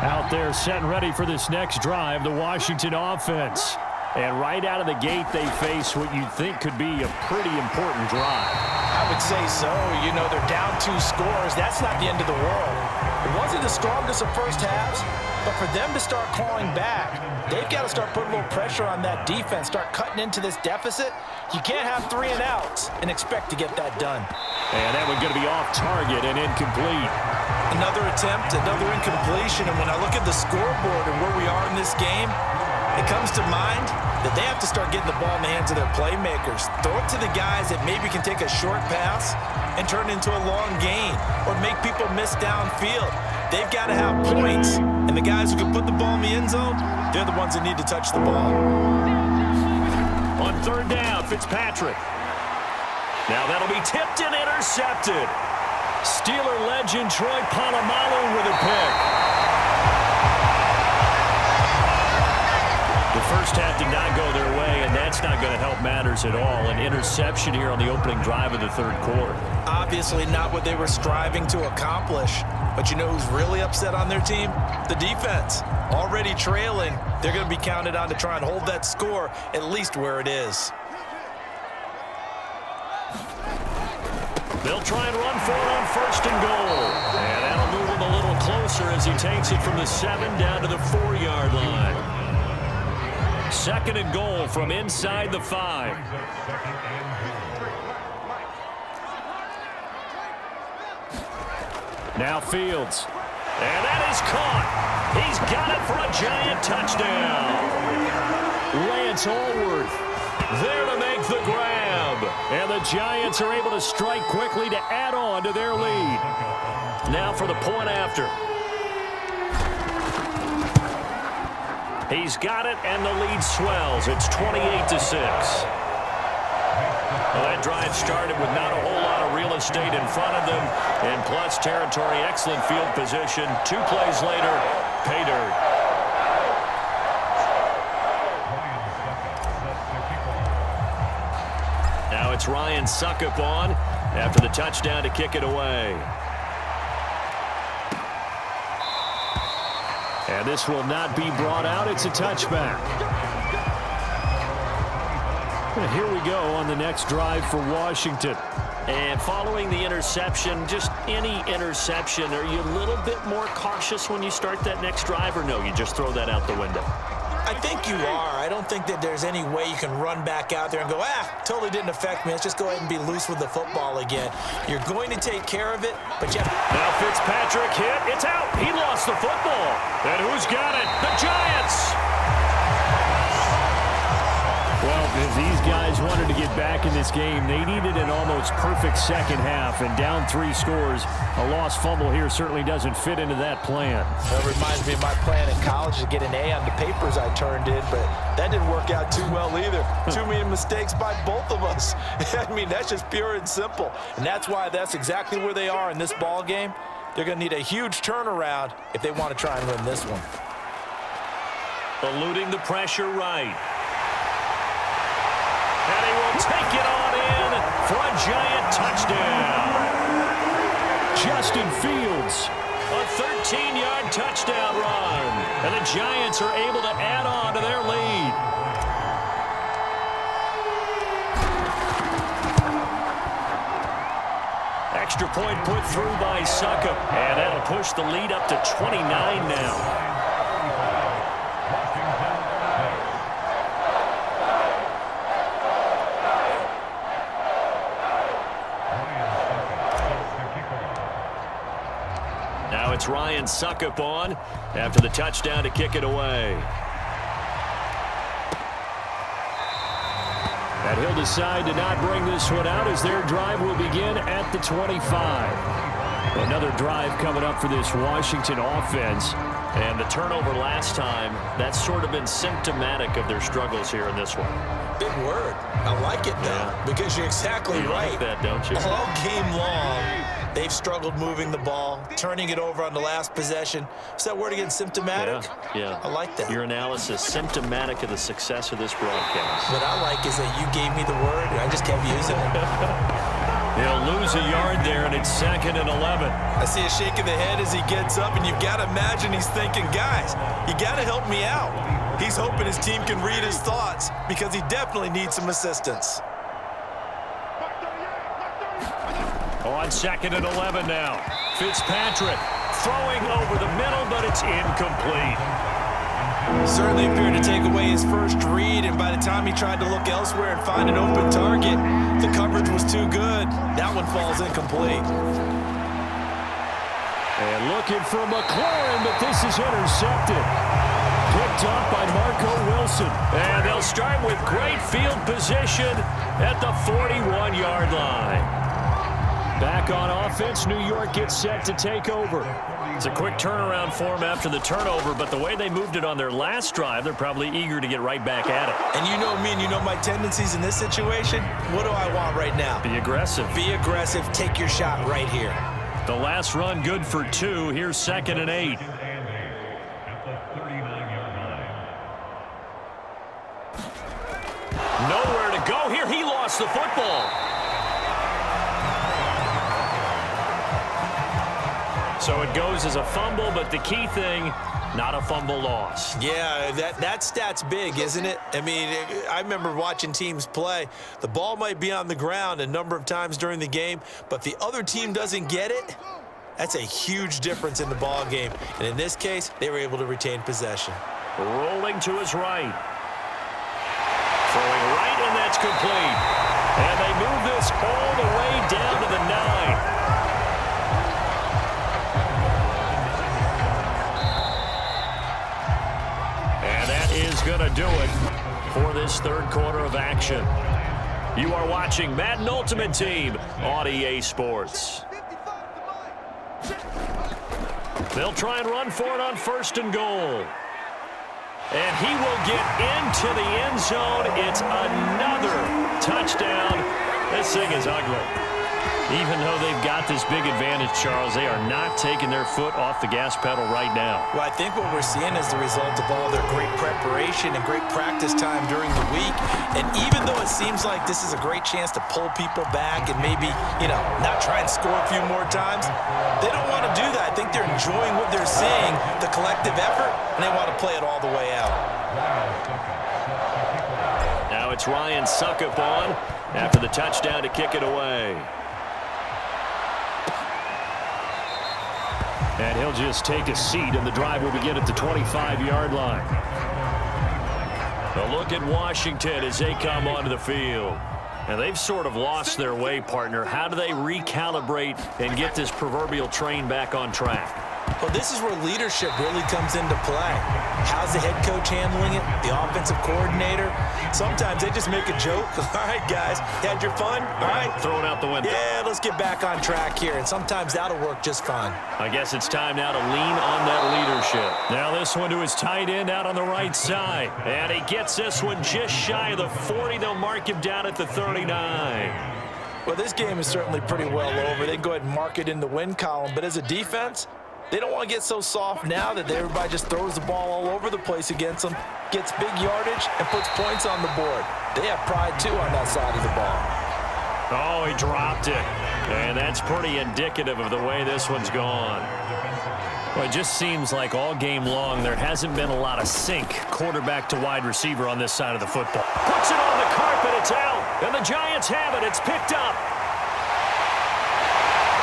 Out there set and ready for this next drive, the Washington offense. And right out of the gate, they face what you'd think could be a pretty important drive. I would say so. You know, they're down 2 scores. That's not the end of the world. It wasn't the strongest of first halves, but for them to start clawing back, they've got to start putting a little pressure on that defense, start cutting into this deficit. You can't have 3 and outs and expect to get that done. And that one's going to be off target and incomplete. Another attempt, another incompletion, and when I look at the scoreboard and where we are in this game, it comes to mind that they have to start getting the ball in the hands of their playmakers. Throw it to the guys that maybe can take a short pass and turn it into a long gain or make people miss downfield. They've got to have points, and the guys who can put the ball in the end zone, they're the ones that need to touch the ball. On 3rd down, Fitzpatrick. Now that'll be tipped and intercepted. Steeler legend Troy Polamalu with a pick. The first half did not go their way, and that's not going to help matters at all. An interception here on the opening drive of the 3rd quarter. Obviously not what they were striving to accomplish. But you know who's really upset on their team? The defense. Already trailing, they're going to be counted on to try and hold that score at least where it is. They'll try and run for it on 1st and goal. And that'll move him a little closer as he takes it from the 7 down to the 4-yard line. 2nd and goal from inside the 5. Now Fields. And that is caught. He's got it for a giant touchdown. Lance Allworth there to make the grab. And the Giants are able to strike quickly to add on to their lead. Now for the point after. He's got it, and the lead swells. It's 28-6. Well, that drive started with not a whole lot of real estate in front of them. And plus territory, excellent field position. 2 plays later, pay dirt. Now it's Ryan Suckup on after the touchdown to kick it away. And this will not be brought out. It's a touchback. And here we go on the next drive for Washington. And following the interception, just any interception, are you a little bit more cautious when you start that next drive, or no, you just throw that out the window? I think you are. I don't think that there's any way you can run back out there and go, totally didn't affect me. Let's just go ahead and be loose with the football again. You're going to take care of it, but you have to... Now Fitzpatrick hit. It's out. He lost the football. And who's got it? The Giants. Well, if these guys wanted to get back in this game, they needed an almost perfect second half, and down 3 scores. A lost fumble here certainly doesn't fit into that plan. That reminds me of my plan in college to get an A on the papers I turned in, but that didn't work out too well either. Too many mistakes by both of us. I mean, that's just pure and simple. And that's why that's exactly where they are in this ball game. They're going to need a huge turnaround if they want to try and win this one. Eluding the pressure right. And he will take it on in for a giant touchdown. Justin Fields, a 13-yard touchdown run. And the Giants are able to add on to their lead. Extra point put through by Suckup. And that'll push the lead up to 29 now. It's Ryan Suckup on after the touchdown to kick it away. And he'll decide to not bring this one out as their drive will begin at the 25. Another drive coming up for this Washington offense. And the turnover last time, that's sort of been symptomatic of their struggles here in this one. Big word. I like it, though, because you're exactly right. You like that, don't you? All game long, they've struggled moving the ball, turning it over on the last possession. Is that word again, symptomatic? Yeah. I like that. Your analysis, symptomatic of the success of this broadcast. What I like is that you gave me the word, and I just kept using it. He'll lose a yard there, and it's 2nd and 11. I see a shake of the head as he gets up, and you've got to imagine he's thinking, guys, you got to help me out. He's hoping his team can read his thoughts because he definitely needs some assistance. On 2nd and 11 now. Fitzpatrick throwing over the middle, but it's incomplete. Certainly appeared to take away his first read, and by the time he tried to look elsewhere and find an open target, the coverage was too good. That one falls incomplete. And looking for McLaurin, but this is intercepted. Picked up by Marco Wilson. And they'll start with great field position at the 41-yard line. Back on offense, New York gets set to take over. It's a quick turnaround for them after the turnover, but the way they moved it on their last drive, they're probably eager to get right back at it. And you know me and you know my tendencies in this situation. What do I want right now? Be aggressive. Be aggressive. Take your shot right here. The last run good for 2. Here's 2nd and 8. Nowhere to go here. He lost the football. So it goes as a fumble, but the key thing, not a fumble loss. Yeah, that stat's big, isn't it? I mean, I remember watching teams play. The ball might be on the ground a number of times during the game, but the other team doesn't get it. That's a huge difference in the ball game. And in this case, they were able to retain possession. Rolling to his right. Throwing right, and that's complete. And they move this all the way down to the 9. Is going to do it for this third quarter of action. You are watching Madden Ultimate Team on EA Sports. They'll try and run for it on 1st and goal. And he will get into the end zone. It's another touchdown. This thing is ugly. Even though they've got this big advantage, Charles, they are not taking their foot off the gas pedal right now. Well, I think what we're seeing is the result of all their great preparation and great practice time during the week. And even though it seems like this is a great chance to pull people back and maybe, not try and score a few more times, they don't want to do that. I think they're enjoying what they're seeing, the collective effort, and they want to play it all the way out. Now it's Ryan Suckup on after the touchdown to kick it away. And he'll just take a seat, and the drive will begin at the 25-yard line. A look at Washington as they come onto the field. And they've sort of lost their way, partner. How do they recalibrate and get this proverbial train back on track? Well, this is where leadership really comes into play. How's the head coach handling it? The offensive coordinator? Sometimes they just make a joke. All right, guys, you had your fun? All right. Throw it out the window. Yeah, let's get back on track here. And sometimes that'll work just fine. I guess it's time now to lean on that leadership. Now this one to his tight end out on the right side. And he gets this one just shy of the 40. They'll mark him down at the 39. Well, this game is certainly pretty well over. They can go ahead and mark it in the win column. But as a defense, they don't want to get so soft now that everybody just throws the ball all over the place against them, gets big yardage, and puts points on the board. They have pride, too, on that side of the ball. Oh, he dropped it. And that's pretty indicative of the way this one's gone. Well, it just seems like all game long there hasn't been a lot of sync quarterback to wide receiver on this side of the football. Puts it on the carpet. It's out. And the Giants have it. It's picked up.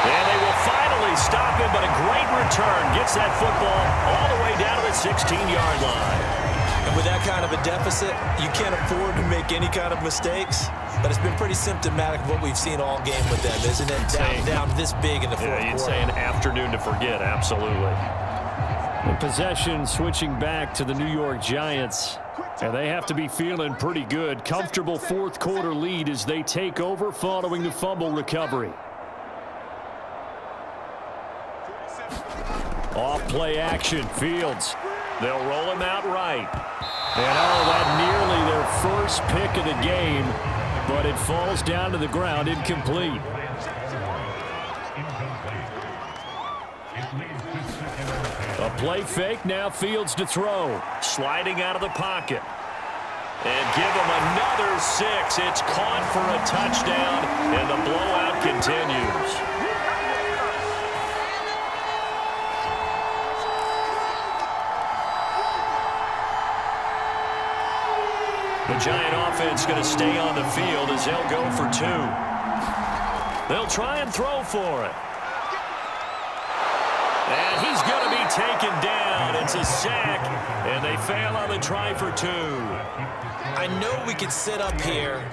And they will finally stop him, but a great return gets that football all the way down to the 16-yard line. And with that kind of a deficit, you can't afford to make any kind of mistakes. But it's been pretty symptomatic of what we've seen all game with them, isn't it? Down this big in the fourth quarter. You'd say an afternoon to forget, absolutely. The possession switching back to the New York Giants. And they have to be feeling pretty good. Comfortable fourth quarter lead as they take over following the fumble recovery. Off play action, Fields. They'll roll him out right. And that nearly their first pick of the game, but it falls down to the ground incomplete. A play fake, now Fields to throw. Sliding out of the pocket. And give him another 6. It's caught for a touchdown, and the blowout continues. The Giant offense going to stay on the field as they'll go for 2. They'll try and throw for it. And he's going to be taken down. It's a sack, and they fail on the try for 2. I know we could sit up here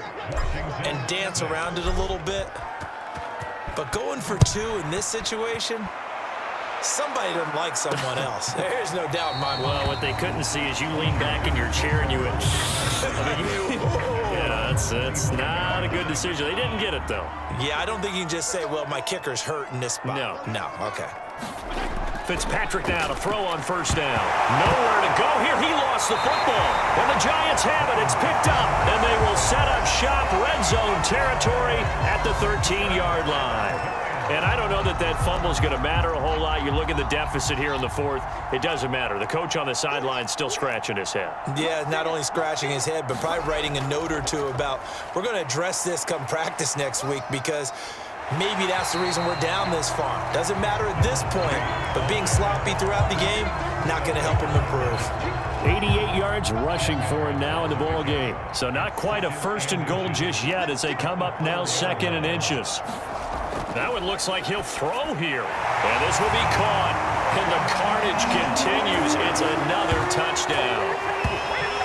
and dance around it a little bit, but going for 2 in this situation, somebody doesn't like someone else. There's no doubt in my mind. Well, what they couldn't see is you lean back in your chair and you went, yeah, that's not a good decision. They didn't get it, though. Yeah, I don't think you can just say, well, my kicker's hurt in this spot. No. Okay. Fitzpatrick now to throw on first down. Nowhere to go here. He lost the football. And the Giants have it. It's picked up. And they will set up shop red zone territory at the 13-yard line. And I don't know that that fumble is going to matter a whole lot. You look at the deficit here in the 4th. It doesn't matter. The coach on the sideline still scratching his head. Yeah, not only scratching his head, but probably writing a note or two about we're going to address this come practice next week because maybe that's the reason we're down this far. Doesn't matter at this point, but being sloppy throughout the game, not going to help him improve. 88 yards rushing for him now in the ball game. So not quite a 1st and goal just yet as they come up now 2nd and inches. That one looks like he'll throw here. And this will be caught. And the carnage continues. It's another touchdown.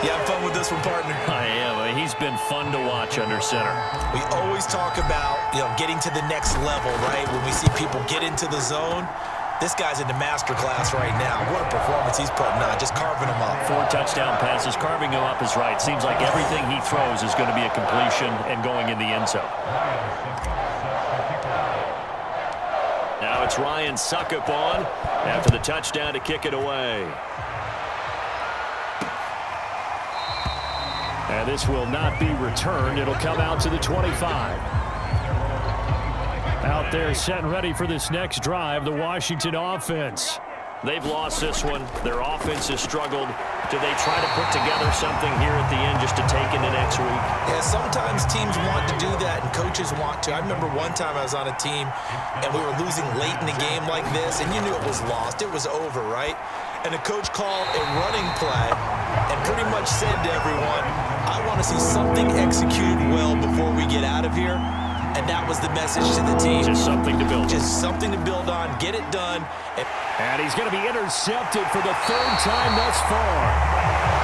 You have fun with this one, partner? I am. He's been fun to watch under center. We always talk about, getting to the next level, right? When we see people get into the zone, this guy's in the master class right now. What a performance he's putting on, just carving them up. 4 touchdown passes. Carving him up is right. Seems like everything he throws is going to be a completion and going in the end zone. Now it's Ryan Suckup on after the touchdown to kick it away. And this will not be returned. It'll come out to the 25. Out there set and ready for this next drive, the Washington offense. They've lost this one. Their offense has struggled. Do they try to put together something here at the end just to take into next week? Yeah, sometimes teams want to do that and coaches want to. I remember one time I was on a team and we were losing late in the game like this, and you knew it was lost. It was over, right? And the coach called a running play and pretty much said to everyone, I want to see something executed well before we get out of here. And that was the message to the team. Just something to build on. Just something to build on. Get it done. And he's going to be intercepted for the 3rd time thus far.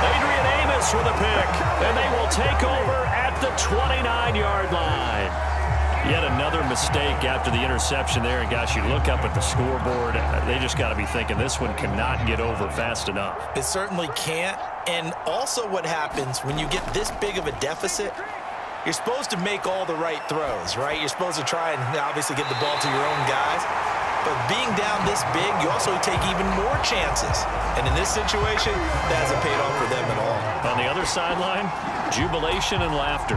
Adrian Amos with a pick. And they will take over at the 29-yard line. Yet another mistake after the interception there. And, gosh, you look up at the scoreboard. They just got to be thinking this one cannot get over fast enough. It certainly can't. And also what happens when you get this big of a deficit, you're supposed to make all the right throws, right? You're supposed to try and obviously get the ball to your own guys. But being down this big, you also take even more chances. And in this situation, that hasn't paid off for them at all. On the other sideline, jubilation and laughter.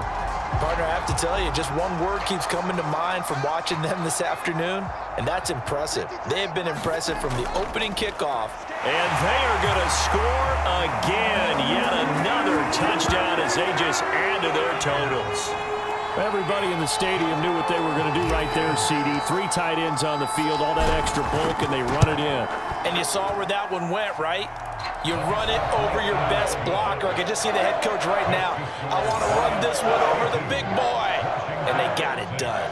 Partner, I have to tell you, just one word keeps coming to mind from watching them this afternoon, and that's impressive. They have been impressive from the opening kickoff. And they are going to score again. Yet another touchdown as they just add to their totals. Everybody in the stadium knew what they were going to do right there, CD. 3 tight ends on the field, all that extra bulk, and they run it in. And you saw where that one went, right? You run it over your best blocker. I can just see the head coach right now. I want to run this one over the big boy. And they got it done.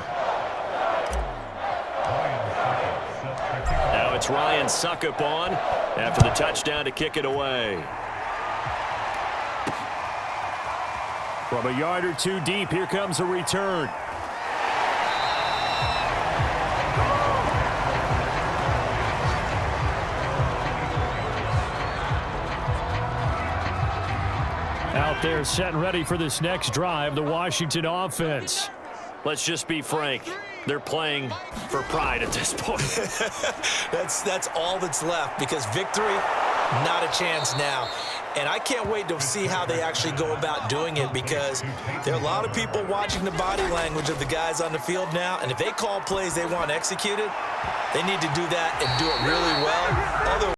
Now it's Ryan Suckup on after the touchdown to kick it away. From a yard or 2 deep, here comes a return. Out there set and ready for this next drive, the Washington offense. Let's just be frank. They're playing for pride at this point. That's all that's left, because victory, not a chance now. And I can't wait to see how they actually go about doing it, because there are a lot of people watching the body language of the guys on the field now, and if they call plays they want executed, they need to do that and do it really well.